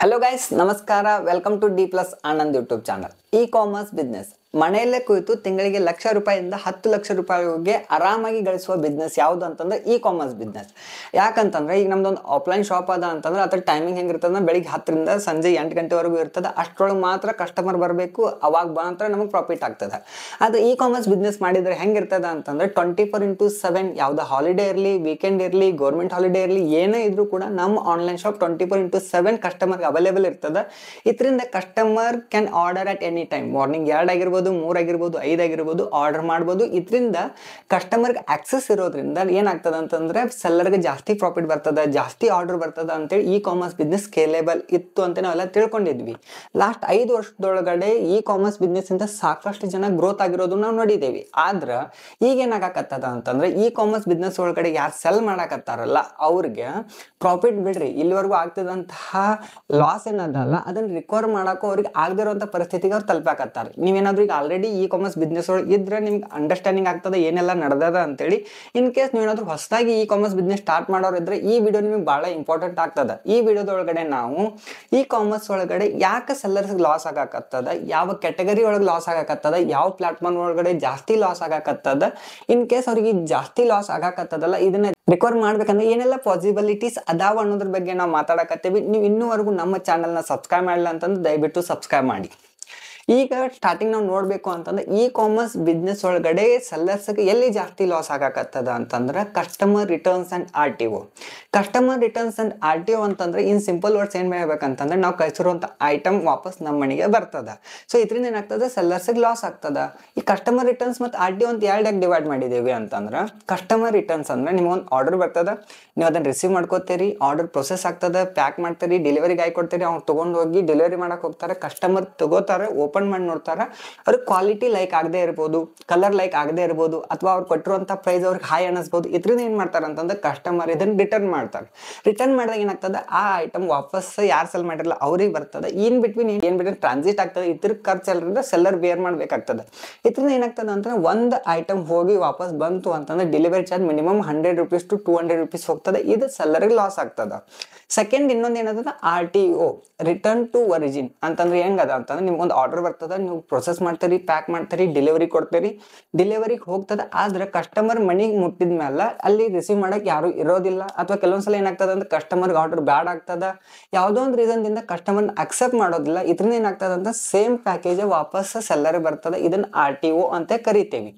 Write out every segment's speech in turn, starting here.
Hello guys, ನಮಸ್ಕಾರ. Welcome to D plus Anand YouTube channel. E commerce business ಮನೆಯಲ್ಲೇ ಕುಳಿತು ತಿಂಗಳಿಗೆ ₹1,00,000 10 ಲಕ್ಷ ರೂಪಾಯಿಗೆ ಆರಾಮಾಗಿ ಗಳಿಸುವ ಬಿಸ್ನೆಸ್ ಯಾವುದು ಅಂತಂದ್ರೆ ಇ ಕಾಮರ್ಸ್ ಬಿಸ್ನೆಸ್. ಯಾಕಂತಂದ್ರೆ ಈಗ ನಮ್ದೊಂದು ಆಫ್ಲೈನ್ ಶಾಪ್ ಅದ ಅಂತಂದ್ರೆ ಅದ್ರ ಟೈಮಿಂಗ್ ಹೆಂಗಿರ್ತದ, ಬೆಳಿಗ್ಗೆ 10ರಿಂದ ಸಂಜೆ 8 ಗಂಟೆವರೆಗೂ ಇರ್ತದೆ. ಅಷ್ಟರೊಳಗೆ ಮಾತ್ರ ಕಸ್ಟಮರ್ ಬರಬೇಕು, ಅವಾಗ ಮಾತ್ರ ನಮಗೆ ಪ್ರಾಫಿಟ್ ಆಗ್ತದೆ. ಅದು ಇ ಕಾಮರ್ಸ್ ಬಿಸ್ನೆಸ್ ಮಾಡಿದ್ರೆ ಹೆಂಗಿರ್ತದ ಅಂತಂದ್ರೆ 24x7 ಯಾವ್ದು ಹಾಲಿಡೇ ಇರಲಿ, ವೀಕೆಂಡ್ ಇರಲಿ, ಗೌರ್ಮೆಂಟ್ ಹಾಲಿಡೇ ಇರಲಿ, ಏನೇ ಇದ್ರೂ ಕೂಡ ನಮ್ಮ ಆನ್ಲೈನ್ ಶಾಪ್ 24x7 ಕಸ್ಟಮರ್ಗೆ ಅವೈಲೇಬಲ್ ಇರ್ತದೆ. ಇದರಿಂದ customer can order at any time. Morning 2 ಆಗಿರ್ಬೋದು, 3 ಆಗಿರ್ಬೋದು, 5 ಆಗಿರ್ಬೋದು ಆರ್ಡರ್ ಮಾಡ್ಬೋದು. ಇದರಿಂದ ಕಸ್ಟಮರ್ಗೆ ಆಕ್ಸೆಸ್ ಇರೋದ್ರಿಂದ ಏನಾಗ್ತದೆ ಅಂತಂದ್ರೆ ಸೆಲ್ಲರ್ಗೆ ಜಾಸ್ತಿ ಪ್ರಾಫಿಟ್ ಬರ್ತದೆ, ಜಾಸ್ತಿ ಆರ್ಡರ್ ಬರ್ತದೆ ಅಂತೇಳಿ ಇ ಕಾಮರ್ಸ್ ಬಿಸ್ನೆಸ್ ಸ್ಕೇಲೇಬಲ್ ಇತ್ತು ಅಂತ ನಾವೆಲ್ಲ ತಿಳ್ಕೊಂಡಿದ್ವಿ. ಲಾಸ್ಟ್ 5 ವರ್ಷದೊಳಗಡೆ ಇ ಕಾಮರ್ಸ್ ಬಿಸ್ನೆಸ್ ಇಂದ ಸಾಕಷ್ಟು ಜನ ಗ್ರೋತ್ ಆಗಿರೋದು ನಾವು ನೋಡಿದ್ದೇವೆ. ಆದ್ರೆ ಈಗ ಏನಾಗಕತ್ತದ ಅಂತಂದ್ರೆ ಇ ಕಾಮರ್ಸ್ ಬಿಸ್ನೆಸ್ ಒಳಗಡೆ ಯಾರು ಸೆಲ್ ಮಾಡಕತ್ತಾರಲ್ಲ ಅವ್ರಿಗೆ ಪ್ರಾಫಿಟ್ ಬಿಡ್ರಿ, ಇಲ್ಲಿವರೆಗೂ ಆಗ್ತದಂತಹ ಲಾಸ್ ಏನದಲ್ಲ ಅದನ್ನ ರಿಕವರ್ ಮಾಡಕ್ಕೂ ಅವ್ರಿಗೆ ಆಗದಿರುವಂತ ಪರಿಸ್ಥಿತಿಗೆ ಅವ್ರು ತಲುಪಾಕತ್ತಾರೆ. ನೀವೇನಾದ್ರೂ ಈಗ ಆಲ್ರೆಡಿ ಇ ಕಾಮರ್ಸ್ ಬಿಸ್ನೆಸ್ ಒಳಗೆ ಇದ್ರೆ ನಿಮ್ಗೆ ಅಂಡರ್ಸ್ಟ್ಯಾಂಡಿಂಗ್ ಆಗ್ತದೆ ಏನೆಲ್ಲ ನಡೆದದ ಅಂತೇಳಿ. ಇನ್ ಕೇಸ್ ನೀವೇನಾದ್ರೂ ಹೊಸದಾಗಿ ಇ ಕಾಮರ್ಸ್ ಬಿಸ್ನೆಸ್ ಸ್ಟಾರ್ಟ್ ಮಾಡೋರು ಇದ್ರೆ ಈ ವಿಡಿಯೋ ನಿಮ್ಗೆ ಬಹಳ ಇಂಪಾರ್ಟೆಂಟ್ ಆಗ್ತದೆ. ಈ ವಿಡಿಯೋದೊಳಗಡೆ ನಾವು ಇ ಕಾಮರ್ಸ್ ಒಳಗಡೆ ಯಾಕೆ ಸೆಲ್ಲರ್ಸ್ ಲಾಸ್ ಆಗಾಕತ್ತದ, ಯಾವ ಕ್ಯಾಟಗರಿ ಒಳಗೆ ಲಾಸ್ ಆಗಾಕತ್ತದ, ಯಾವ ಪ್ಲಾಟ್ಫಾರ್ಮ್ ಒಳಗಡೆ ಜಾಸ್ತಿ ಲಾಸ್ ಆಗಾಕತ್ತದ, ಇನ್ ಕೇಸ್ ಅವ್ರಿಗೆ ಜಾಸ್ತಿ ಲಾಸ್ ಆಗಾಕತ್ತದಲ್ಲ ಇದನ್ನ ರಿಕವರ್ ಮಾಡ್ಬೇಕಂದ್ರೆ ಏನೆಲ್ಲ ಪಾಸಿಬಿಲಿಟೀಸ್ ಅದಾವ ಅನ್ನೋದ್ರ ಬಗ್ಗೆ ನಾವು ಮಾತಾಡಕತ್ತೇವಿ. ನೀವು ಇನ್ನೂವರೆಗೂ ನಮ್ಮ ಚಾನಲ್ನ ಸಬ್ಸ್ಕ್ರೈಬ್ ಮಾಡಿಲ್ಲ ಅಂತಂದ್ರೆ ದಯವಿಟ್ಟು ಸಬ್ಸ್ಕ್ರೈಬ್ ಮಾಡಿ. ಈಗ ಸ್ಟಾರ್ಟಿಂಗ್ ನಾವು ನೋಡ್ಬೇಕು ಅಂತಂದ್ರೆ ಇ ಕಾಮರ್ಸ್ ಬಿಸ್ನೆಸ್ ಒಳಗಡೆ ಸೆಲ್ಲರ್ಸ್ಗೆ ಎಲ್ಲಿ ಜಾಸ್ತಿ ಲಾಸ್ ಆಗಾಕತ್ತದ ಅಂತಂದ್ರೆ customer returns and RTO. Customer returns and RTO ಅಂತಂದ್ರೆ ಇನ್ ಸಿಂಪಲ್ ವರ್ಡ್ಸ್ ಏನ್ ಮಾಡ್ಬೇಕಂತಂದ್ರೆ ನಾವು ಕಳಿಸಿರುವಂತ ಐಟಮ್ ವಾಪಸ್ ನಮ್ಮ ಮನೆಗೆ ಬರ್ತದ. ಸೊ ಇದರಿಂದ ಏನಾಗ್ತದೆ, ಸೆಲ್ಲರ್ಸ್ಗೆ ಲಾಸ್ ಆಗ್ತದ. ಈ ಕಸ್ಟಮರ್ ರಿಟರ್ನ್ಸ್ ಮತ್ತು RTO ಅಂತ ಎರಡಾಗಿ ಡಿವೈಡ್ ಮಾಡಿದ್ದೇವೆ ಅಂತಂದ್ರೆ ಕಸ್ಟಮರ್ ರಿಟರ್ನ್ಸ್ ಅಂದ್ರೆ ನಿಮ್ಗೊಂದು ಆರ್ಡರ್ ಬರ್ತದ, ನೀವು ಅದನ್ನ ರಿಸೀವ್ ಮಾಡ್ಕೋತೀರಿ, ಆರ್ಡರ್ ಪ್ರೊಸೆಸ್ ಆಗ್ತದೆ, ಪ್ಯಾಕ್ ಮಾಡ್ತೀರಿ, ಡೆಲಿವರಿಗೆ ಆಗಿ ಕೊಡ್ತೀರಿ, ಅವ್ರು ತಗೊಂಡು ಹೋಗಿ ಡೆಲಿವರಿ ಮಾಡಕ್ ಹೋಗ್ತಾರೆ, ಕಸ್ಟಮರ್ ತಗೋತಾರೆ, ಓಪನ್ ಮಾಡಿ ನೋಡ್ತಾರ, ಅವ್ರಿಗೆ ಕ್ವಾಲಿಟಿ ಲೈಕ್ ಆಗದೆ ಇರ್ಬೋದು, ಕಲರ್ ಲೈಕ್ ಆಗದೆ ಇರ್ಬೋದು, ಅಥವಾ ಅವ್ರು ಕೊಟ್ಟಿರುವಂತ ಪ್ರೈಸ್ ಅವ್ರಿಗೆ ಹೈ ಅನಿಸ್ಬೋದು. ಇದರಿಂದ ಏನ್ ಮಾಡ್ತಾರೆ ಅಂತಂದ್ರೆ ಕಸ್ಟಮರ್ ಇದನ್ನ ರಿಟರ್ನ್ ಮಾಡ್ತಾರೆ. ರಿಟರ್ನ್ ಮಾಡಿದಾಗ ಏನಾಗ್ತದೆ, ಆ ಐಟಮ್ ವಾಪಸ್ ಯಾರು ಸೆಲ್ ಮಾಡಿರಲ್ಲ ಅವ್ರಿಗೆ ಬರ್ತದೆ. ಏನ್ ಬಿಟ್ವೀನ್ ಟ್ರಾನ್ಸಿಟ್ ಆಗ್ತದೆ, ಇದ್ರ ಖರ್ಚು ಎಲ್ಲರಿಂದ ಸೆಲ್ಲರ್ ಬೇರ್ ಮಾಡ್ಬೇಕಾಗ್ತದೆ. ಇದರಿಂದ ಏನಾಗ್ತದೆ ಅಂತಂದ್ರೆ ಒಂದು ಐಟಮ್ ಹೋಗಿ ವಾಪಸ್ ಬಂತು ಅಂತಂದ್ರೆ ಡೆಲಿವರಿ ಚಾರ್ಜ್ ಮಿನಿಮಮ್ ₹100 to ₹200 ಹೋಗ್ತದೆ. ಇದು ಸೆಲ್ಲರ್ಗೆ ಲಾಸ್ ಆಗ್ತದ. ಸೆಕೆಂಡ್ ಇನ್ನೊಂದು ಏನದ RTO, ರಿಟರ್ನ್ ಟು ಒರಿಜಿನ್ ಅಂತಂದ್ರೆ ಹೆಂಗದ ಅಂತಂದ್ರೆ ನಿಮ್ಗೊಂದು ಆರ್ಡರ್ ಬರ್ತದ, ನೀವು ಪ್ರೊಸೆಸ್ ಮಾಡ್ತೀರಿ, ಪ್ಯಾಕ್ ಮಾಡ್ತೀರಿ, ಡೆಲಿವರಿ ಕೊಡ್ತೀರಿ, ಡೆಲಿವರಿಗೆ ಹೋಗ್ತದ. ಆದ್ರೆ ಕಸ್ಟಮರ್ ಮನಿಗೆ ಮುಟ್ಟಿದ ಮೇಲೆ ಅಲ್ಲಿ ರಿಸೀವ್ ಮಾಡಕ್ ಯಾರು ಇರೋದಿಲ್ಲ, ಅಥವಾ ಕೆಲವೊಂದ್ಸಲ ಏನಾಗ್ತದ ಅಂದ್ರೆ ಕಸ್ಟಮರ್ಗೆ ಆರ್ಡರ್ ಬ್ಯಾಡ್ ಆಗ್ತದ, ಯಾವುದೋ ಒಂದು ರೀಸನ್ ದಿಂದ ಕಸ್ಟಮರ್ ಅಕ್ಸೆಪ್ಟ್ ಮಾಡೋದಿಲ್ಲ. ಇದರಿಂದ ಏನಾಗ್ತದ ಅಂತ ಸೇಮ್ ಪ್ಯಾಕೇಜ್ ವಾಪಸ್ ಸೆಲ್ಲರ್ ಬರ್ತದ. ಇದನ್ನ RTO ಅಂತ ಕರಿತೇವಿ.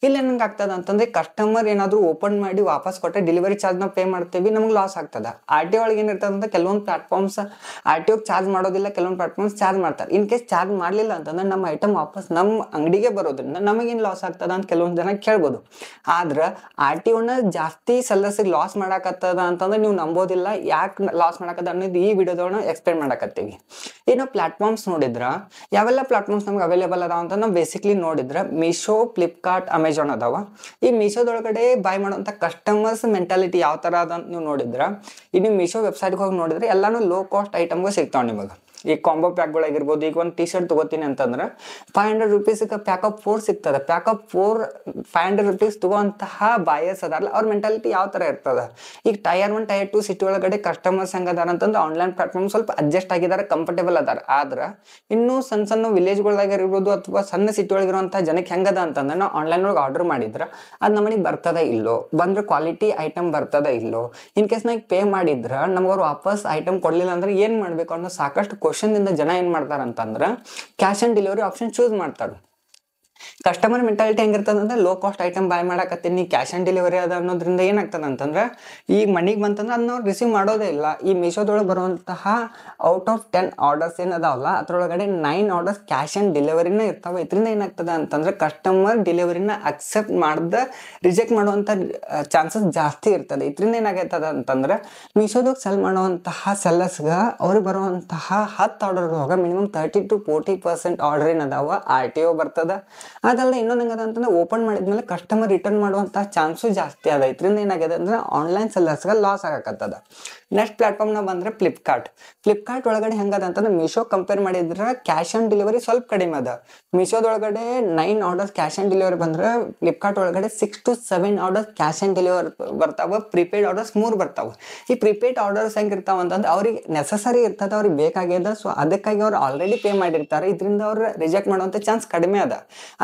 ಇಲ್ಲಿ ಏನಾಗ್ತದ ಅಂತಂದ್ರೆ ಕಸ್ಟಮರ್ ಏನಾದ್ರು ಓಪನ್ ಮಾಡಿ ವಾಪಸ್ ಕೊಟ್ಟರೆ ಡೆಲಿವರಿ ಚಾರ್ಜ್ ನಾವು ಪೇ ಮಾಡ್ತೇವಿ, ನಮ್ಗೆ ಲಾಸ್ ಆಗ್ತದ. RTO ಒಳಗೆ ಏನಿರ್ತದೆ ಅಂತ ಕೆಲವೊಂದು ಪ್ಲಾಟ್ಫಾರ್ಮ್ಸ್ RTO ಚಾರ್ಜ್ ಮಾಡೋದಿಲ್ಲ, ಕೆಲವೊಂದು ಪ್ಲಾಟ್ಫಾರ್ಮ್ಸ್ ಚಾರ್ಜ್ ಮಾಡ್ತಾರೆ. ಇನ್ ಕೇಸ್ ಚಾರ್ಜ್ ಮಾಡ್ಲಿಲ್ಲ ಅಂತಂದ್ರೆ ನಮ್ಮ ಐಟಮ್ ವಾಪಸ್ ನಮ್ಮ ಅಂಗಡಿಗೆ ಬರೋದ್ರಿಂದ ನಮಗೇನು ಲಾಸ್ ಆಗ್ತದ ಅಂತ ಕೆಲವೊಂದು ಜನ ಕೇಳ್ಬೋದು. ಆದ್ರೆ RTO ನ ಜಾಸ್ತಿ ಸೆಲ್ಲರ್ಸಿಗೆ ಲಾಸ್ ಮಾಡಾಕತ್ತದ ಅಂತಂದ್ರೆ ನೀವು ನಂಬೋದಿಲ್ಲ. ಯಾಕೆ ಲಾಸ್ ಮಾಡಾಕತ್ತ ಅನ್ನೋದು ಈ ವಿಡಿಯೋದೊಳಗೆ ನಾವು ಎಕ್ಸ್ಪ್ಲೇನ್ ಮಾಡಾಕತ್ತೀವಿ. ಇನ್ನು ಪ್ಲಾಟ್ಫಾರ್ಮ್ಸ್ ನೋಡಿದ್ರ ಯಾವೆಲ್ಲ ಪ್ಲಾಟ್ಫಾರ್ಮ್ಸ್ ನಮ್ಗೆ ಅವೈಲೇಬಲ್ ಅದಾವ ಅಂತ ನಾವು ಬೇಸಿಕ್ಲಿ ನೋಡಿದ್ರೆ ಮೀಶೋ, ಫ್ಲಿಪ್ಕಾರ್ಟ್, ಅಮೆಝಾನ್ ಅದಾವ. ಈ ಮೀಶೋದೊಳಗಡೆ ಬೈ ಮಾಡುವಂತ ಕಸ್ಟಮರ್ಸ್ ಮೆಂಟಾಲಿಟಿ ಯಾವ ತರ ಅದ ಅಂತ ನೀವು ನೋಡಿದ್ರ, ಇನ್ನು ಮೀಶೋ ವೆಬ್ಸೈಟ್ಗೆ ಹೋಗಿ ನೋಡಿದ್ರೆ ಎಲ್ಲಾನು ಲೋ ಕಾಸ್ಟ್ ಐಟಮ್ಗಳು ಸಿಗ್ತಾವ ನಿಮಗೆ. ಈ ಕಾಂಬೋ ಪ್ಯಾಕ್ಗಳಾಗಿರ್ಬೋದು, ಈಗ ಒಂದು T-ಶರ್ಟ್ ತಗೋತೀನಿ ಅಂತಂದ್ರೆ ₹500 ಪ್ಯಾಕ್ ಆಫ್ 4 ಸಿಗ್ತದೆ. ಪ್ಯಾಕ್ ಆಫ್ 4 ₹500 ತಗೋಂತಹ ಬಾಯರ್ಸ್ ಅದಾರಲ್ಲ ಅವ್ರ ಮೆಂಟಾಲಿಟಿ ಯಾವ ತರ ಇರ್ತದ. ಈಗ ಟೈರ್ 1 ಟೈರ್ 2 ಸಿಟಿ ಒಳಗಡೆ ಕಸ್ಟಮರ್ಸ್ ಹೆಂಗದಾರ ಅಂತಂದ್ರೆ ಆನ್ಲೈನ್ ಪ್ಲಾಟ್ಫಾರ್ಮ್ ಸ್ವಲ್ಪ ಅಡ್ಜಸ್ಟ್ ಆಗಿದ್ದಾರೆ, ಕಂಫರ್ಟೇಬಲ್ ಅದಾರ. ಆದ್ರೆ ಇನ್ನೂ ಸಣ್ಣ ಸಣ್ಣ ವಿಲೇಜ್ಗಳಾಗಿರ್ಬೋದು ಅಥವಾ ಸಣ್ಣ ಸಿಟಿ ಒಳಗಿರುವಂತಹ ಜನಕ್ಕೆ ಹೆಂಗದ ಅಂತಂದ್ರೆ ನಾವು ಆನ್ಲೈನ್ ಒಳಗೆ ಆರ್ಡರ್ ಮಾಡಿದ್ರೆ ಅದು ನಮಗೆ ಬರ್ತದ ಇಲ್ಲೋ, ಬಂದ್ರೆ ಕ್ವಾಲಿಟಿ ಐಟಮ್ ಬರ್ತದ ಇಲ್ಲೋ, ಇನ್ ಕೇಸ್ ನಾವು ಪೇ ಮಾಡಿದ್ರೆ ನಮ್ಗೆ ಅವ್ರು ವಾಪಸ್ ಐಟಮ್ ಕೊಡ್ಲಿಲ್ಲ ಅಂದ್ರೆ ಏನ್ ಮಾಡ್ಬೇಕು ಅನ್ನೋ ಸಾಕಷ್ಟು ಕ್ವಶನ್ ದಿಂದ ಜನ ಏನ್ ಮಾಡ್ತಾರ ಅಂತಂದ್ರೆ cash on delivery option choose ಮಾಡ್ತಾರೆ. ಕಸ್ಟಮರ್ ಮೆಂಟಾಲಿಟಿ ಹೆಂಗಿರ್ತದ ಅಂದ್ರೆ ಲೋ ಕಾಸ್ಟ್ ಐಟಮ್ ಬೈ ಮಾಡಕತ್ತೀನಿ, ಕ್ಯಾಶ್ ಆನ್ ಡೆಲಿವರಿ ಅದ ಅನ್ನೋದ್ರಿಂದ ಏನಾಗ್ತದ ಅಂತಂದ್ರೆ ಈಗ ಮನಿಗೆ ಬಂತಂದ್ರೆ ಅದನ್ನ ಅವ್ರು ರಿಸೀವ್ ಮಾಡೋದೇ ಇಲ್ಲ. ಈ ಮೀಶೋದೊಳಗೆ ಬರುವಂತಹ ಔಟ್ ಆಫ್ 10 ಆರ್ಡರ್ಸ್ ಏನದಾವಲ್ಲ ಅದ್ರೊಳಗಡೆ 9 ಆರ್ಡರ್ಸ್ ಕ್ಯಾಶ್ ಆನ್ ಡೆಲಿವರಿನ ಇರ್ತಾವೆ. ಇದರಿಂದ ಏನಾಗ್ತದ ಅಂತಂದ್ರೆ ಕಸ್ಟಮರ್ ಡೆಲಿವರಿನ ಅಕ್ಸೆಪ್ಟ್ ಮಾಡ್ದ ರಿಜೆಕ್ಟ್ ಮಾಡುವಂತ ಚಾನ್ಸಸ್ ಜಾಸ್ತಿ ಇರ್ತದೆ. ಇದರಿಂದ ಏನಾಗೈತದ ಅಂತಂದ್ರೆ ಮೀಶೋದಾಗ ಸೆಲ್ ಮಾಡುವಂತಹ ಸೆಲ್ಲರ್ಸ್ಗೆ ಅವ್ರಿಗೆ ಬರುವಂತಹ 10 ಆರ್ಡರ್ ಮಿನಿಮಮ್ 30 to 40% ಆರ್ಡರ್ ಏನದಾವ RTO ಬರ್ತದ. ಅದಲ್ಲದೆ ಇನ್ನೊಂದು ಹೆಂಗದ ಅಂತಂದ್ರೆ ಓಪನ್ ಮಾಡಿದ್ಮೇಲೆ ಕಸ್ಟಮರ್ ರಿಟರ್ನ್ ಮಾಡುವಂಥ ಚಾನ್ಸು ಜಾಸ್ತಿ ಅದ. ಇದರಿಂದ ಏನಾಗಿದೆ ಅಂದ್ರೆ ಆನ್ಲೈನ್ ಸೆಲ್ಲರ್ಸ್ಗೆ ಲಾಸ್ ಆಗಕತ್ತದ. ನೆಕ್ಸ್ಟ್ ಪ್ಲಾಟ್ಫಾರ್ಮ್ನ ಬಂದರೆ ಫ್ಲಿಪ್ಕಾರ್ಟ್ ಒಳಗಡೆ ಹೆಂಗದ ಅಂತಂದ್ರೆ ಮೀಶೋ ಕಂಪೇರ್ ಮಾಡಿದ್ರೆ ಕ್ಯಾಶ್ ಆನ್ ಡೆಲಿವರಿ ಸ್ವಲ್ಪ ಕಡಿಮೆ ಅದ. ಮೀಶೋದೊಳಗಡೆ 9 ಆರ್ಡರ್ಸ್ ಕ್ಯಾಶ್ ಆನ್ ಡೆಲಿವರಿ ಬಂದ್ರೆ ಫ್ಲಿಪ್ಕಾರ್ಟ್ ಒಳಗಡೆ 6 to 7 orders cash on delivery ಬರ್ತಾವ. ಪ್ರೀಪೇಯ್ಡ್ ಆರ್ಡರ್ಸ್ 3 ಬರ್ತಾವ. ಈ ಪ್ರೀಪೇಯ್ಡ್ ಆರ್ಡರ್ಸ್ ಹೆಂಗಿರ್ತಾವ ಅಂತಂದ್ರೆ ಅವ್ರಿಗೆ ನೆಸಸರಿ ಇರ್ತದೆ, ಅವ್ರಿಗೆ ಬೇಕಾಗ್ಯದ. ಸೊ ಅದಕ್ಕಾಗಿ ಅವ್ರು ಆಲ್ರೆಡಿ ಪೇ ಮಾಡಿರ್ತಾರೆ. ಇದರಿಂದ ಅವ್ರು ರಿಜೆಕ್ಟ್ ಮಾಡುವಂಥ ಚಾನ್ಸ್ ಕಡಿಮೆ ಅದ.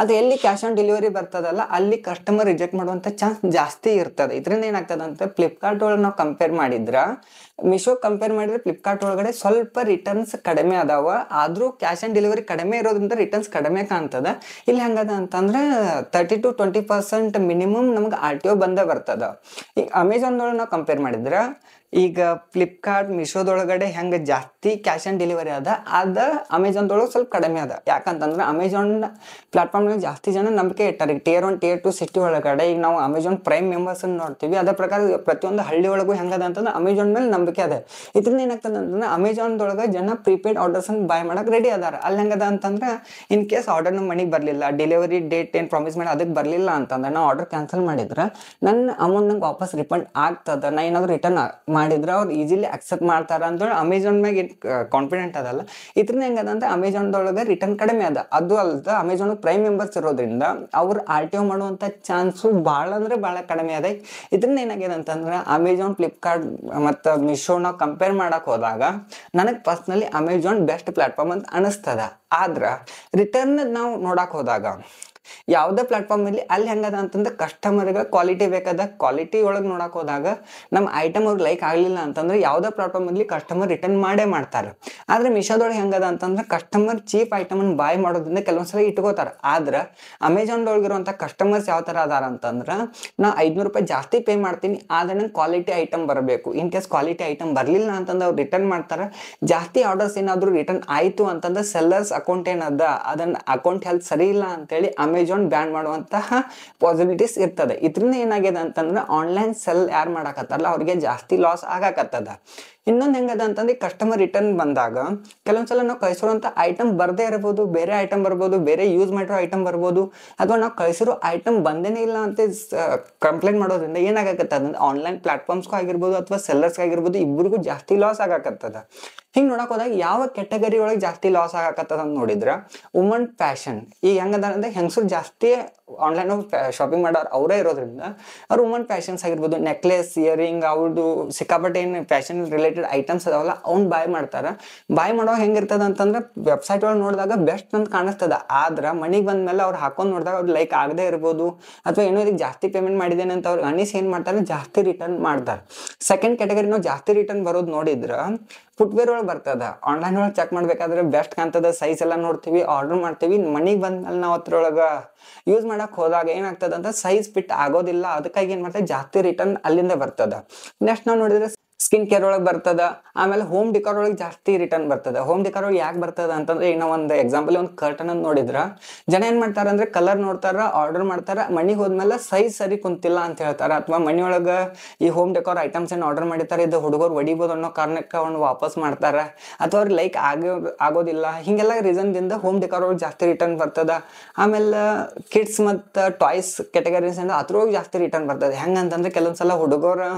ಅದು ಎಲ್ಲಿ ಕ್ಯಾಶ್ ಆನ್ ಡೆಲಿವರಿ ಬರ್ತದಲ್ಲ ಅಲ್ಲಿ ಕಸ್ಟಮರ್ ರಿಜೆಕ್ಟ್ ಮಾಡುವಂಥ ಚಾನ್ಸ್ ಜಾಸ್ತಿ ಇರ್ತದೆ. ಇದರಿಂದ ಏನಾಗ್ತದೆ ಅಂತ ಫ್ಲಿಪ್ಕಾರ್ಟ್ ಒಳಗೆ ನಾವು ಕಂಪೇರ್ ಮಾಡಿದ್ರೆ ಮೀಶೋ ಕಂಪೇರ್ ಮಾಡಿದ್ರೆ ಫ್ಲಿಪ್ಕಾರ್ಟ್ ಒಳಗಡೆ ಸ್ವಲ್ಪ ರಿಟರ್ನ್ಸ್ ಕಡಿಮೆ ಅದಾವ. ಆದರೂ ಕ್ಯಾಶ್ ಆನ್ ಡೆಲಿವರಿ ಕಡಿಮೆ ಇರೋದ್ರಿಂದ ರಿಟರ್ನ್ಸ್ ಕಡಿಮೆ ಕಾಣ್ತದ. ಇಲ್ಲಿ ಹೆಂಗದ ಅಂತಂದ್ರೆ 30 to 20% ಮಿನಿಮಮ್ ನಮ್ಗೆ RTO ಬಂದೇ ಬರ್ತದ. ಈಗ ಅಮೆಝಾನ್ದೊಳಗೆ ನಾವು ಕಂಪೇರ್ ಮಾಡಿದ್ರೆ ಈಗ ಫ್ಲಿಪ್ಕಾರ್ಟ್ ಮೀಶೋದೊಳಗಡೆ ಹೆಂಗೆ ಜಾಸ್ತಿ ಕ್ಯಾಶ್ ಆನ್ ಡೆಲಿವರಿ ಅದ ಅಮೆಝಾನ್ದೊಳಗೆ ಸ್ವಲ್ಪ ಕಡಿಮೆ ಅದ. ಯಾಕಂತಂದ್ರೆ ಅಮೆಝಾನ್ ಪ್ಲಾಟ್ಫಾರ್ಮ್ನಲ್ಲಿ ಜಾಸ್ತಿ ಜನ ನಂಬಿಕೆ ಇಟ್ಟಾರೆ. Tier 1 Tier 2 ಸಿಟಿ ಒಳಗಡೆ ಈಗ ನಾವು ಅಮೆಝಾನ್ ಪ್ರೈಮ್ ಮೆಂಬರ್ಸ್ ನೋಡ್ತೀವಿ. ಅದೇ ಪ್ರಕಾರ ಪ್ರತಿಯೊಂದು ಹಳ್ಳಿ ಒಳಗೂ ಹೆಂಗದ ಅಂತಂದ್ರೆ ಅಮೆಝಾನ್ ಮೇಲೆ ನಂಬಿಕೆ ಅದ. ಇದರಿಂದ ಏನಾಗ್ತದೆ ಅಂತಂದ್ರೆ ಅಮೆಝಾನ್ದೊಳಗೆ ಜನ ಪ್ರೀಪೇಯ್ಡ್ ಆರ್ಡರ್ಸ್ ಬಾಯ್ ಮಾಡಕ್ಕೆ ರೆಡಿ ಅದಾರ. ಅಲ್ಲಿ ಹೆಂಗದ ಅಂತಂದ್ರೆ ಇನ್ ಕೇಸ್ ಆರ್ಡರ್ ನಮ್ಮ ಮನೆಗೆ ಬರಲಿಲ್ಲ, ಡೆಲಿವರಿ ಡೇಟ್ ಏನು ಪ್ರಾಮಿಸ್ ಮಾಡಿ ಅದಕ್ಕೆ ಬರಲಿಲ್ಲ ಅಂತಂದ್ರೆ ನಾವು ಆರ್ಡರ್ ಕ್ಯಾನ್ಸಲ್ ಮಾಡಿದ್ರೆ ನನ್ನ ಅಮೌಂಟ್ ನಂಗೆ ವಾಪಸ್ ರಿಫಂಡ್ ಆಗ್ತದ. ನಾ ಏನಾದರೂ ರಿಟರ್ನ್ ಮಾಡಿದ್ರೆ ಅವ್ರು ಈಸಿಲಿ ಅಕ್ಸೆಪ್ಟ್ ಮಾಡ್ತಾರೆ ಅಂತೇಳಿ ಅಮೆಝಾನ್ ಮ್ಯಾಗ ಕಾನ್ಫಿಡೆಂಟ್ ಅದಲ್ಲ. ಇದರಿಂದ ಹೆಂಗದ ಅಂದ್ರೆ ಅಮೆಝಾನ್ದೊಳಗೆ ರಿಟರ್ನ್ ಕಡಿಮೆ ಅದ. ಅದು ಅಲ್ಲದೆ ಅಮೆಝಾನ್ ಪ್ರೈಮ್ ಮೆಂಬರ್ಸ್ ಇರೋದ್ರಿಂದ ಅವ್ರು RTO ಮಾಡುವಂಥ ಚಾನ್ಸು ಭಾಳ ಅಂದ್ರೆ ಭಾಳ ಕಡಿಮೆ ಅದ. ಇದರಿಂದ ಏನಾಗಿದೆ ಅಂತಂದ್ರೆ ಅಮೆಝಾನ್, ಫ್ಲಿಪ್ಕಾರ್ಟ್ ಮತ್ತು ಮೀಶೋ ನಾವು ಕಂಪೇರ್ ಮಾಡಕ್ಕೆ ಹೋದಾಗ ನನಗೆ ಪರ್ಸ್ನಲಿ ಅಮೆಝಾನ್ ಬೆಸ್ಟ್ ಪ್ಲಾಟ್ಫಾರ್ಮ್ ಅಂತ ಅನಿಸ್ತದ. ಆದ್ರೆ ರಿಟರ್ನ್ ನಾವು ನೋಡಕ್ಕೆ ಹೋದಾಗ ಯಾವುದೇ ಪ್ಲಾಟ್ಫಾರ್ಮ್ ಇರಲಿ ಅಲ್ಲಿ ಹೆಂಗದ ಅಂತಂದ್ರೆ ಕಸ್ಟಮರ್ಗೆ ಕ್ವಾಲಿಟಿ ಬೇಕಾದ. ಕ್ವಾಲಿಟಿ ಒಳಗೆ ನೋಡಕ್ಕೆ ಹೋದಾಗ ನಮ್ಮ ಐಟಮ್ ಅವ್ರಿಗೆ ಲೈಕ್ ಆಗಲಿಲ್ಲ ಅಂತಂದ್ರೆ ಯಾವುದೇ ಪ್ಲಾಟ್ಫಾರ್ಮ್ ಇರಲಿ ಕಸ್ಟಮರ್ ರಿಟರ್ನ್ ಮಾಡೇ ಮಾಡ್ತಾರೆ. ಆದರೆ ಮೀಶೋದೊಳಗೆ ಹೆಂಗದ ಅಂತಂದ್ರೆ ಕಸ್ಟಮರ್ ಚೀಪ್ ಐಟಮನ್ನು ಬಾಯ್ ಮಾಡೋದ್ರಿಂದ ಕೆಲವೊಂದ್ಸಲ ಇಟ್ಕೋತಾರೆ. ಆದ್ರೆ ಅಮೆಝಾನ್ದೊಳಗಿರುವಂಥ ಕಸ್ಟಮರ್ಸ್ ಯಾವ ಥರ ಅದಾರ ಅಂತಂದ್ರೆ ನಾ 500 ರೂಪಾಯಿ ಜಾಸ್ತಿ ಪೇ ಮಾಡ್ತೀನಿ, ಆದರೆ ನಂಗೆ ಕ್ವಾಲಿಟಿ ಐಟಮ್ ಬರಬೇಕು. ಇನ್ ಕೇಸ್ ಕ್ವಾಲಿಟಿ ಐಟಮ್ ಬರಲಿಲ್ಲ ಅಂತಂದ್ರೆ ಅವ್ರು ರಿಟರ್ನ್ ಮಾಡ್ತಾರೆ. ಜಾಸ್ತಿ ಆರ್ಡರ್ಸ್ ಏನಾದರೂ ರಿಟರ್ನ್ ಆಯಿತು ಅಂತಂದ್ರೆ ಸೆಲ್ಲರ್ಸ್ ಅಕೌಂಟ್ ಏನದ ಅದನ್ನು ಅಕೌಂಟ್ ಹೆಲ್ತ್ ಸರಿ ಇಲ್ಲ ಅಂತೇಳಿ ಅಮೆಝಾನ್ ಬ್ಯಾನ್ ಮಾಡುವಂತಹ ಪಾಸಿಬಿಲಿಟೀಸ್ ಇರ್ತದೆ. ಇದರಿಂದ ಏನಾಗಿದೆ ಅಂತಂದ್ರೆ ಆನ್ಲೈನ್ ಸೆಲ್ ಯಾರು ಮಾಡಕತ್ತಾರಲ್ಲ ಅವ್ರಿಗೆ ಜಾಸ್ತಿ ಲಾಸ್ ಆಗಕತ್ತದ. ಇನ್ನೊಂದು ಹೆಂಗದ ಅಂತಂದ್ರೆ ಕಸ್ಟಮರ್ ರಿಟರ್ನ್ ಬಂದಾಗ ಕೆಲವೊಂದ್ಸಲ ನಾವು ಕಳಿಸಿರುವಂಥ ಐಟಮ್ ಬರದೇ ಇರ್ಬೋದು, ಬೇರೆ ಐಟಮ್ ಬರ್ಬೋದು, ಬೇರೆ ಯೂಸ್ ಮಾಡಿರೋ ಐಟಮ್ ಬರ್ಬೋದು, ಅಥವಾ ನಾವು ಕಳಿಸಿರೋ ಐಟಮ್ ಬಂದೇನೇ ಇಲ್ಲ ಅಂತ ಕಂಪ್ಲೇಂಟ್ ಮಾಡೋದ್ರಿಂದ ಏನಾಗಕತ್ತದ ಅಂದ್ರೆ ಆನ್ಲೈನ್ ಪ್ಲಾಟ್ಫಾರ್ಮ್ಸ್ಗೂ ಆಗಿರ್ಬೋದು ಅಥವಾ ಸೆಲ್ಲರ್ಸ್ಗೂ ಆಗಿರ್ಬೋದು ಇಬ್ಬರಿಗೂ ಜಾಸ್ತಿ ಲಾಸ್ ಆಗಕತ್ತದ. ಹಿಂಗೆ ನೋಡಕ್ ಹೋದಾಗ ಯಾವ ಕೆಟಗರಿ ಒಳಗೆ ಜಾಸ್ತಿ ಲಾಸ್ ಆಗಕತ್ತದ ಅಂತ ನೋಡಿದ್ರೆ ವುಮನ್ ಫ್ಯಾಷನ್. ಈಗ ಹೆಂಗದ ಅಂದ್ರೆ ಹೆಂಗಸರು ಜಾಸ್ತಿ ಆನ್ಲೈನ್ ಶಾಪಿಂಗ್ ಮಾಡೋರು ಅವರೇ ಇರೋದ್ರಿಂದ ಅವ್ರು ವುಮನ್ ಫ್ಯಾಷನ್ಸ್ ಆಗಿರ್ಬೋದು, ನೆಕ್ಲೆಸ್, ಇಯರಿಂಗ್, ಅವ್ರದ್ದು ಸಿಕ್ಕಾಪಟ್ಟೆ ಏನು ಫ್ಯಾಷನ್ ರಿಲೇಟೆಡ್ ಐಟಮ್ಸ್ ಅದಾವಲ್ಲ ಅವ್ನು ಬಾಯ್ ಮಾಡ್ತಾರೆ. ಬಾಯ್ ಮಾಡೋ ಹೆಂಗಿರ್ತದ ಅಂತಂದ್ರೆ ವೆಬ್ಸೈಟ್ ಒಳಗೆ ನೋಡಿದಾಗ ಬೆಸ್ಟ್ ಅಂತ ಕಾಣಿಸ್ತದ. ಆದ್ರೆ ಮನೆಗೆ ಬಂದ್ಮೇಲೆ ಅವ್ರು ಹಾಕೊಂಡು ನೋಡಿದಾಗ ಅವ್ರು ಲೈಕ್ ಆಗದೆ ಇರ್ಬೋದು, ಅಥವಾ ಏನೋ ಇದಕ್ಕೆ ಜಾಸ್ತಿ ಪೇಮೆಂಟ್ ಮಾಡಿದ್ದೇನೆ ಅಂತ ಅವ್ರಿಗೆ ಅನಿಸ್ ಏನು ಮಾಡ್ತಾರೆ ಜಾಸ್ತಿ ರಿಟರ್ನ್ ಮಾಡ್ತಾರೆ. ಸೆಕೆಂಡ್ ಕ್ಯಾಟಗರಿ ನಾವು ಜಾಸ್ತಿ ರಿಟರ್ನ್ ಬರೋದು ನೋಡಿದ್ರೆ ಫುಟ್ವೇರ್ ಒಳಗೆ ಬರ್ತದ. ಆನ್ಲೈನ್ ಒಳಗೆ ಚೆಕ್ ಮಾಡ್ಬೇಕಾದ್ರೆ ಬೆಸ್ಟ್ ಕಾಣ್ತದ, ಸೈಜ್ ಎಲ್ಲ ನೋಡ್ತೀವಿ, ಆರ್ಡರ್ ಮಾಡ್ತೀವಿ. ಮನೆಗೆ ಬಂದ್ಮೇಲೆ ನಾವು ಅದ್ರೊಳಗೆ ಯೂಸ್ ಮಾಡಕ್ ಹೋದಾಗ ಏನಾಗ್ತದ ಅಂತ ಸೈಜ್ ಫಿಟ್ ಆಗೋದಿಲ್ಲ. ಅದಕ್ಕಾಗಿ ಏನ್ ಮಾಡ್ತದೆ ಜಾಸ್ತಿ ರಿಟರ್ನ್ ಅಲ್ಲಿಂದ ಬರ್ತದ. ನೆಕ್ಸ್ಟ್ ನಾವು ನೋಡಿದ್ರೆ ಸ್ಕಿನ್ ಕೇರ್ ಒಳಗೆ ಬರ್ತದ. ಆಮೇಲೆ ಹೋಮ್ ಡಿಕಾರ್ ಒಳಗೆ ಜಾಸ್ತಿ ರಿಟರ್ನ್ ಬರ್ತದ. ಹೋಮ್ ಡಿಕಾರ್ ಒಳಗೆ ಯಾಕೆ ಬರ್ತದ ಅಂತಂದ್ರೆ ಈಗ ನಾವು ಒಂದು ಎಕ್ಸಾಂಪಲ್ ಒಂದು ಕರ್ಟನ್ ಅಂತ ನೋಡಿದ್ರ ಜನ ಏನ್ ಮಾಡ್ತಾರ ಅಂದ್ರೆ ಕಲರ್ ನೋಡ್ತಾರ, ಆರ್ಡರ್ ಮಾಡ್ತಾರ, ಮನೆಗೆ ಹೋದ್ಮೇಲೆ ಸೈಜ್ ಸರಿ ಕುಂತಿಲ್ಲ ಅಂತ ಹೇಳ್ತಾರ. ಅಥವಾ ಮನೆಯೊಳಗೆ ಈ ಹೋಮ್ ಡೆಕೋರ್ ಐಟಮ್ಸ್ ಏನು ಆರ್ಡರ್ ಮಾಡಿರ್ತಾರೆ ಇದು ಹುಡುಗರು ಹೊಡಿಬೋದು ಅನ್ನೋ ಕಾರಣಕ್ಕೆ ಅವ್ನು ವಾಪಸ್ ಮಾಡ್ತಾರ, ಅಥವಾ ಅವ್ರಿಗೆ ಲೈಕ್ ಆಗೋದಿಲ್ಲ. ಹಿಂಗೆಲ್ಲ ರೀಸನ್ದಿಂದ ಹೋಮ್ ಡೆಕೋರ್ ಒಳಗೆ ಜಾಸ್ತಿ ರಿಟರ್ನ್ ಬರ್ತದ. ಆಮೇಲೆ ಕಿಡ್ಸ್ ಮತ್ತು ಟಾಯ್ಸ್ ಕೆಟಗರೀಸ್ ಅಂದ್ರೆ ಅದ್ರೊಳಗೆ ಜಾಸ್ತಿ ರಿಟರ್ನ್ ಬರ್ತದೆ. ಹೆಂಗಂತಂದ್ರೆ ಕೆಲವೊಂದ್ಸಲ ಹುಡುಗರು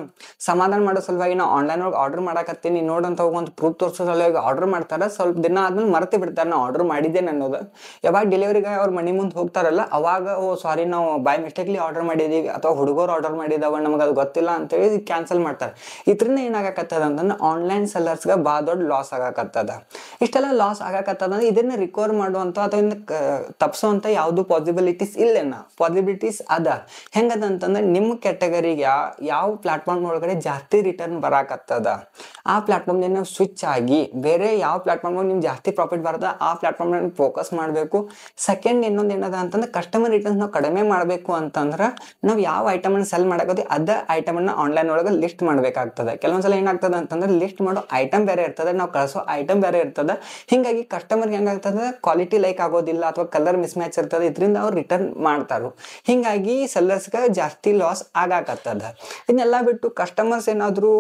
ಸಮಾಧಾನ ಮಾಡೋ ಸಲುವಾಗಿ ನಾವು ಆನ್ಲೈನ್ ಒಳಗೆ ಆರ್ಡರ್ ಮಾಡಕತ್ತೀನಿ ನೋಡಂತ ಹೋಗೊಂದು ಪ್ರೂಫ್ ತೋರಿಸೋ ಸಲುವಾಗಿ ಆರ್ಡರ್ ಮಾಡ್ತಾರೆ. ಸ್ವಲ್ಪ ದಿನ ಆದ್ಮೇಲೆ ಮರೆತು ಬಿಡ್ತಾರೆ ನಾವು ಆರ್ಡರ್ ಮಾಡಿದ್ದೇನೆ ಅನ್ನೋದು. ಯಾವಾಗ ಡೆಲಿವರಿಗೆ ಅವ್ರ ಮನೆ ಮುಂದೆ ಹೋಗ್ತಾರಲ್ಲ ಅವಾಗ ಓ ಸಾರಿ ನಾವು ಬೈ ಮಿಸ್ಟೇಕ್ಲಿ ಆರ್ಡರ್ ಮಾಡಿದೀವಿ ಅಥವಾ ಹುಡುಗರು ಆರ್ಡರ್ ಮಾಡಿದಾವ ನಮಗೆ ಅದು ಗೊತ್ತಿಲ್ಲ ಅಂತೇಳಿ ಕ್ಯಾನ್ಸಲ್ ಮಾಡ್ತಾರೆ. ಇದರಿಂದ ಏನಾಗಕತ್ತದ ಅಂತಂದ್ರೆ ಆನ್ಲೈನ್ ಸೆಲ್ಲರ್ಸ್ಗೆ ಭಾಳ ದೊಡ್ಡ ಲಾಸ್ ಆಗಕತ್ತದ. ಇಷ್ಟೆಲ್ಲ ಲಾಸ್ ಆಗಕತ್ತದ ಅಂದ್ರೆ ಇದನ್ನ ರಿಕವರ್ ಮಾಡುವಂಥ ಅಥವಾ ಇದನ್ನ ತಪ್ಪಿಸುವಂಥ ಯಾವುದು ಪಾಸಿಬಿಲಿಟೀಸ್ ಇಲ್ಲೇನ ಪಾಸಿಬಿಲಿಟೀಸ್ ಅದ. ಹೆಂಗದ ಅಂತಂದ್ರೆ ನಿಮ್ಮ ಕ್ಯಾಟಗರಿಗೆ ಯಾವ ಪ್ಲಾಟ್ಫಾರ್ಮ್ ಒಳಗಡೆ ಜಾಸ್ತಿ ರಿಟರ್ನ್ ಬರಾಕತ್ತದ ಆ ಪ್ಲಾಟ್ಫಾರ್ಮ್ ನಾವು ಸ್ವಿಚ್ ಆಗಿ ಬೇರೆ ಯಾವ ಪ್ಲಾಟ್ಫಾರ್ಮ್ ನಿಮ್ಗೆ ಜಾಸ್ತಿ ಪ್ರಾಫಿಟ್ ಬರ್ತದ ಆ ಪ್ಲಾಟ್ಫಾರ್ಮ್ ಫೋಕಸ್ ಮಾಡಬೇಕು. ಸೆಕೆಂಡ್ ಇನ್ನೊಂದು ಏನದ ಅಂತಂದ್ರೆ ಕಸ್ಟಮರ್ ರಿಟರ್ನ್ಸ್ ನಾವು ಕಡಿಮೆ ಮಾಡಬೇಕು ಅಂತಂದ್ರೆ ನಾವು ಯಾವ ಐಟಮ್ ಅನ್ನು ಸೆಲ್ ಮಾಡಕೋತಿ ಅದ ಐಟಮ್ ಅನ್ನ ಆನ್ಲೈನ್ ಒಳಗೆ ಲಿಸ್ಟ್ ಮಾಡಬೇಕಾಗ್ತದೆ. ಕೆಲವೊಂದ್ಸಲ ಏನಾಗ್ತದೆ ಅಂತಂದ್ರೆ ಲಿಸ್ಟ್ ಮಾಡೋ ಐಟಮ್ ಬೇರೆ ಇರ್ತದೆ, ನಾವು ಕಳಿಸೋ ಐಟಮ್ ಬೇರೆ ಇರ್ತದೆ. ಹಿಂಗಾಗಿ ಕಸ್ಟಮರ್ಗೆ ಹೆಂಗಾಗ್ತದೆ ಕ್ವಾಲಿಟಿ ಲೈಕ್ ಆಗೋದಿಲ್ಲ ಅಥವಾ ಕಲರ್ ಮಿಸ್ ಮ್ಯಾಚ್ ಇರ್ತದೆ, ಇದರಿಂದ ಅವ್ರು ರಿಟರ್ನ್ ಮಾಡ್ತಾರೆ. ಹಿಂಗಾಗಿ ಸೆಲ್ಲರ್ಸ್ಗೆ ಜಾಸ್ತಿ ಲಾಸ್ ಆಗಾಕತ್ತದ. ಇದನ್ನೆಲ್ಲ ಬಿಟ್ಟು ಕಸ್ಟಮರ್ಸ್ ಏನಾದರೂ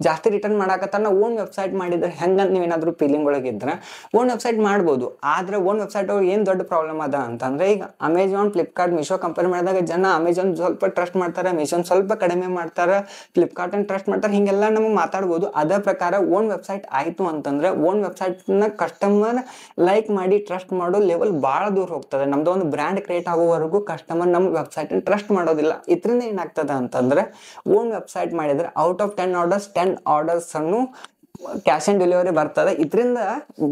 ಜಾಸ್ತಿ ರಿಟರ್ನ್ ಮಾಡಾಕತ್ತಾರ ನಾವು ಓನ್ ವೆಬ್ಸೈಟ್ ಮಾಡಿದ್ರೆ ಹೆಂಗಂತ ನೀವೇನಾದ್ರೂ ಫೀಲಿಂಗ್ ಒಳಗಿದ್ರೆ ಓನ್ ವೆಬ್ಸೈಟ್ ಮಾಡ್ಬೋದು. ಆದ್ರೆ ಓನ್ ವೆಬ್ಸೈಟ್ ಒಳಗೆ ಏನು ದೊಡ್ಡ ಪ್ರಾಬ್ಲಮ್ ಅದ ಅಂತಂದ್ರೆ ಈಗ ಅಮೆಝಾನ್, ಫ್ಲಿಪ್ಕಾರ್ಟ್, ಮೀಶೋ ಕಂಪೇರ್ ಮಾಡಿದಾಗ ಜನ ಅಮೆಝಾನ್ ಸ್ವಲ್ಪ ಟ್ರಸ್ಟ್ ಮಾಡ್ತಾರೆ, ಮೀಶೋನ್ ಸ್ವಲ್ಪ ಕಡಿಮೆ ಮಾಡ್ತಾರೆ, ಫ್ಲಿಪ್ಕಾರ್ಟ್ ಅನ್ನು ಟ್ರಸ್ಟ್ ಮಾಡ್ತಾರೆ, ಹಿಂಗೆಲ್ಲ ನಮಗೆ ಮಾತಾಡ್ಬೋದು. ಅದೇ ಪ್ರಕಾರ ಓನ್ ವೆಬ್ಸೈಟ್ ಆಯಿತು ಅಂತಂದ್ರೆ ಓನ್ ವೆಬ್ಸೈಟ್ನ ಕಸ್ಟಮರ್ ಲೈಕ್ ಮಾಡಿ ಟ್ರಸ್ಟ್ ಮಾಡೋ ಲೆವೆಲ್ ಭಾಳ ದೂರ ಹೋಗ್ತದೆ. ನಮ್ದು ಒಂದು ಬ್ರ್ಯಾಂಡ್ ಕ್ರಿಯೇಟ್ ಆಗೋವರೆಗೂ ಕಸ್ಟಮರ್ ನಮ್ಮ ವೆಬ್ಸೈಟ್ ಟ್ರಸ್ಟ್ ಮಾಡೋದಿಲ್ಲ. ಇದರಿಂದ ಏನಾಗ್ತದೆ ಅಂತಂದ್ರೆ ಓನ್ ವೆಬ್ಸೈಟ್ ಮಾಡಿದ್ರೆ ಔಟ್ ಆಫ್ 10 ಆರ್ಡರ್ಸ್ 10 ಆರ್ಡರ್ಸ್ ಅನ್ನು ಕ್ಯಾಶ್ ಆನ್ ಡೆಲಿವರಿ ಬರ್ತದೆ. ಇದರಿಂದ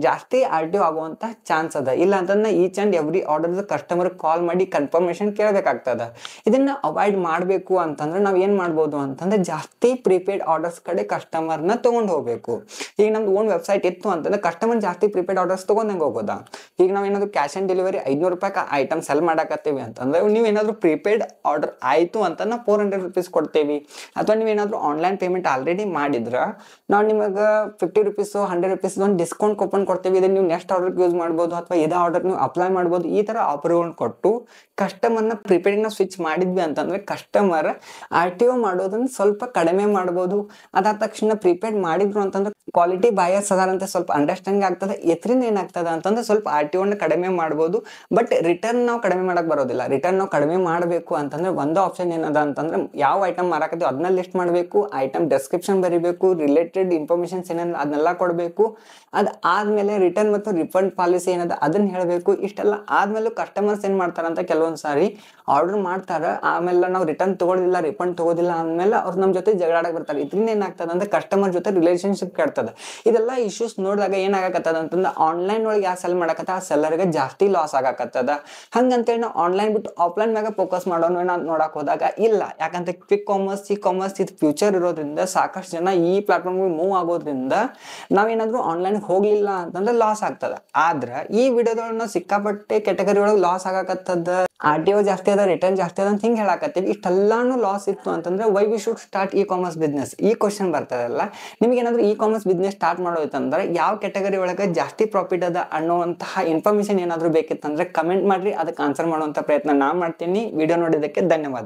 ಜಾಸ್ತಿ RTO ಆಗುವಂತ ಚಾನ್ಸ್ ಅದ. ಇಲ್ಲ ಅಂತಂದ್ರೆ each and every order customer call ಮಾಡಿ ಕನ್ಫರ್ಮೇಶನ್ ಕೇಳಬೇಕಾಗ್ತದ. ಇದನ್ನ ಅವಾಯ್ಡ್ ಮಾಡಬೇಕು ಅಂತಂದ್ರೆ ನಾವು ಏನ್ ಮಾಡ್ಬೋದು ಅಂತಂದ್ರೆ ಜಾಸ್ತಿ ಪ್ರೀಪೇಡ್ ಆರ್ಡರ್ಸ್ ಕಡೆ ಕಸ್ಟಮರ್ನ ತಗೊಂಡು ಹೋಗ್ಬೇಕು. ಈಗ ನಮ್ದು ಓನ್ ವೆಬ್ಸೈಟ್ ಇತ್ತು ಅಂತಂದ್ರೆ ಕಸ್ಟಮರ್ ಜಾಸ್ತಿ ಪ್ರೀಪೇಡ್ ಆರ್ಡರ್ಸ್ ತಗೊಂಡಂಗೆ ಹೋಗೋದಾ. ಈಗ ನಾವು ಏನಾದ್ರು ಕ್ಯಾಶ್ ಆನ್ ಡೆಲಿವರಿ 500 ರೂಪಾಯಿ ಐಟಮ್ ಸೆಲ್ ಮಾಡಾಕತ್ತೀವಿ ಅಂತಂದ್ರೆ ನೀವೇನಾದ್ರು ಪ್ರೀಪೇಡ್ ಆರ್ಡರ್ ಆಯ್ತು ಅಂತ ನಾವು 400 ರೂಪೀಸ್ ಕೊಡ್ತೇವಿ. ಅಥವಾ ನೀವೇನಾದ್ರು ಆನ್ಲೈನ್ ಪೇಮೆಂಟ್ ಆಲ್ರೆಡಿ ಮಾಡಿದ್ರ ನಾವು ನಿಮಗೆ 50 ರೂಪೀಸ್ 100 ರೂಪೀಸ್ ಒಂದು ಡಿಸ್ಕೌಂಟ್ ಕೂಪನ್ ಕೊಡ್ತೇವೆ. ಇದನ್ನ ನೀವು ನೆಕ್ಸ್ಟ್ ಆರ್ಡರ್ ಯೂಸ್ ಮಾಡ್ಬೋದು ಅಥವಾ ಇದೇ ಆರ್ಡರ್ ನೀವು ಅಪ್ಲೈ ಮಾಡ್ಬೋದು. ಈ ತರ ಆಫರ್ಗಳನ್ನ ಕೊಟ್ಟು ಕಸ್ಟಮರ್ನ ಪ್ರಿಪೇರ್ಡ್ನ ಸ್ವಿಚ್ ಮಾಡಿದ್ವಿ ಅಂತಂದ್ರೆ ಕಸ್ಟಮರ್ RTO ಮಾಡೋದನ್ನ ಸ್ವಲ್ಪ ಕಡಿಮೆ ಮಾಡ್ಬೋದು. ಅದಾದ ತಕ್ಷಣ ಪ್ರಿಪೇರ್ಡ್ ಮಾಡಿದ್ರು ಅಂತಂದ್ರೆ ಕ್ವಾಲಿಟಿ ಬಯರ್ಸ್ ಅದಾರಂತ ಸ್ವಲ್ಪ ಅಂಡರ್ಸ್ಟ್ಯಾಂಡಿಂಗ್ ಆಗ್ತದೆ. ಇದರಿಂದ ಏನಾಗ್ತದೆ ಅಂತಂದ್ರೆ ಸ್ವಲ್ಪ RTO ಕಡಿಮೆ ಮಾಡ್ಬೋದು. ಬಟ್ ರಿಟರ್ನ್ ನಾವು ಕಡಿಮೆ ಮಾಡಕ್ ಬರೋದಿಲ್ಲ. ರಿಟರ್ನ್ ನಾವು ಕಡಿಮೆ ಮಾಡಬೇಕು ಅಂತಂದ್ರೆ ಒಂದು ಆಪ್ಷನ್ ಏನದ ಅಂತಂದ್ರೆ ಯಾವ ಐಟಮ್ ಮಾರಾಕತ್ತೀವಿ ಅದನ್ನ ಲಿಸ್ಟ್ ಮಾಡಬೇಕು, ಐಟಮ್ ಡೆಸ್ಕ್ರಿಪ್ಷನ್ ಬರೀಬೇಕು, ರಿಲೇಟೆಡ್ ಇನ್ಫಾರ್ಮೇಶನ್ಸ್ ಏನೇನು ಅದನ್ನೆಲ್ಲ ಕೊಡಬೇಕು. ಆದ್ಮೇಲೆ ರಿಟರ್ನ್ ಮತ್ತು ರಿಫಂಡ್ ಪಾಲಿಸಿ ಏನದ ಅದನ್ನ ಹೇಳಬೇಕು. ಇಷ್ಟೆಲ್ಲ ಆದ್ಮೇಲೆ ಕಸ್ಟಮರ್ಸ್ ಏನ್ ಮಾಡ್ತಾರಂತ ಕೆಲವೊಂದ್ ಸಾರಿ ಆರ್ಡರ್ ಮಾಡ್ತಾರ, ಆಮೇಲೆ ನಾವು ರಿಟರ್ನ್ ತಗೊಳ್ಳೋದಿಲ್ಲ, ರಿಫಂಡ್ ತಗೋದಿಲ್ಲ ಅಂದ್ಮೇಲೆ ಅವ್ರು ನಮ್ಮ ಜೊತೆ ಜಗಳಾಡಕ್ ಬರ್ತಾರೆ. ಇದರಿಂದ ಏನಾಗ್ತದೆ ಅಂದ್ರೆ ಕಸ್ಟಮರ್ ಜೊತೆ ರಿಲೇಶನ್ಶಿಪ್ ಕೆಡ್ತದೆ. ಇದೆಲ್ಲ ಇಶ್ಯೂಸ್ ನೋಡಿದಾಗ ಏನಾಗಕತ್ತದ ಅಂತಂದ್ರೆ ಆನ್ಲೈನ್ ಒಳಗೆ ಯಾವ ಸೆಲ್ ಮಾಡಕತ್ತ ಆ ಸೆಲ್ಲರ್ಗೆ ಜಾಸ್ತಿ ಲಾಸ್ ಆಗಕತ್ತದ. ಹಂಗಂತೇಳಿ ನಾವು ಆನ್ಲೈನ್ ಬಿಟ್ಟು ಆಫ್ಲೈನ್ ಮ್ಯಾಗ ಫೋಕಸ್ ಮಾಡೋಣ ನೋಡಕ್ ಹೋದಾಗ ಇಲ್ಲ. ಯಾಕಂದ್ರೆ ಕ್ವಿಕ್ ಕಾಮರ್ಸ್, ಇ ಕಾಮರ್ಸ್ ಇದು ಫ್ಯೂಚರ್ ಇರೋದ್ರಿಂದ ಸಾಕಷ್ಟು ಜನ ಈ ಪ್ಲಾಟ್ಫಾರ್ಮ್ ಮೂವ್ ಆಗೋದ್ರಿಂದ ನಾವೇನಾದ್ರೂ ಆನ್ಲೈನ್ ಹೋಗ್ಲಿಲ್ಲ ಅಂತಂದ್ರೆ ಲಾಸ್ ಆಗ್ತದ. ಆದ್ರ ಈ ವಿಡಿಯೋದೊಳಗೆ ನಾವು ಸಿಕ್ಕಾಪಟ್ಟೆ ಕೆಟಗರಿ ಒಳಗೆ ಲಾಸ್ ಆಗಕತ್ತದ, RTO ಜಾಸ್ತಿ ಅದ, ರಿಟರ್ನ್ ಜಾಸ್ತಿ ಅದ ಅಂತ ಹಿಂಗೆ ಹೇಳಕತ್ತೀವಿ. ಇಷ್ಟೆಲ್ಲಾನು ಲಾಸ್ ಇತ್ತು ಅಂತಂದ್ರೆ why we should start e commerce business ಈ ಕ್ವಶನ್ ಬರ್ತದಲ್ಲ. ನಿಮ್ಗೆ ಏನಾದ್ರು ಇ ಕಾಮರ್ಸ್ ಬಿಸ್ನೆಸ್ ಸ್ಟಾರ್ಟ್ ಮಾಡೋದಂದ್ರೆ ಯಾವ ಕೆಟಗರಿ ಒಳಗೆ ಜಾಸ್ತಿ ಪ್ರಾಫಿಟ್ ಅದ ಅನ್ನುವಂತಹ ಇನ್ಫಾರ್ಮೇಶನ್ ಏನಾದ್ರು ಬೇಕಿತ್ತಂದ್ರೆ ಕಮೆಂಟ್ ಮಾಡ್ರಿ, ಅದಕ್ಕೆ ಆನ್ಸರ್ ಮಾಡುವಂತ ಪ್ರಯತ್ನ ನಾ ಮಾಡ್ತೀನಿ. ವಿಡಿಯೋ ನೋಡಿದ್ದಕ್ಕೆ ಧನ್ಯವಾದ.